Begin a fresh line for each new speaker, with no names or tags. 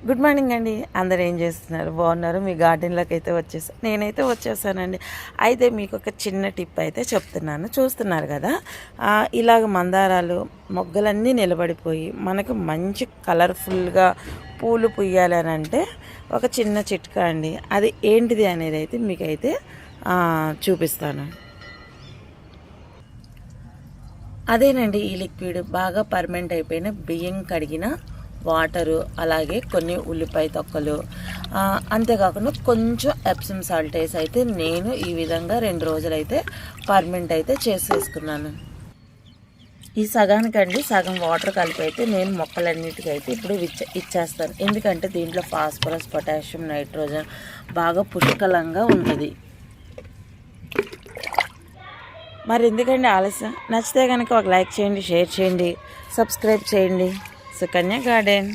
Good morning అండి. అందరు ఏం చేస్తున్నారు? బాగున్నారు? మీ గార్డెన్లోకి అయితే వచ్చేసాను. నేనైతే వచ్చేసానండి. అయితే మీకు ఒక చిన్న టిప్ అయితే చెప్తున్నాను. చూస్తున్నారు కదా, ఇలాగ మందారాలు మొగ్గలన్నీ నిలబడిపోయి మనకు మంచి కలర్ఫుల్గా పూలు పుయ్యాలి అని అంటే ఒక చిన్న చిట్కా అండి. అది ఏంటిది అనేది అయితే మీకైతే చూపిస్తాను. అదేనండి, ఈ లిక్విడ్ బాగా పర్మనెంట్ అయిపోయిన బియ్యం కడిగిన వాటరు, అలాగే కొన్ని ఉల్లిపాయ తొక్కలు, అంతేకాకుండా కొంచెం ఎప్సమ్ సాల్ట్ వేసి అయితే నేను ఈ విధంగా 2 రోజులైతే పర్మనెంట్ అయితే చేసేసుకున్నాను. ఈ సగానికండి సగం వాటర్ కలిపి అయితే నేను మొక్కలన్నిటికీ అయితే ఇప్పుడు ఇచ్చేస్తాను. ఎందుకంటే దీంట్లో ఫాస్ఫరస్, పొటాషియం, నైట్రోజన్ బాగా పుష్కలంగా ఉంటుంది. మరి ఎందుకండి ఆలస్యం? నచ్చితే కనుక ఒక లైక్ చేయండి, షేర్ చేయండి, సబ్స్క్రైబ్ చేయండి. సుకన్య గార్డెన్.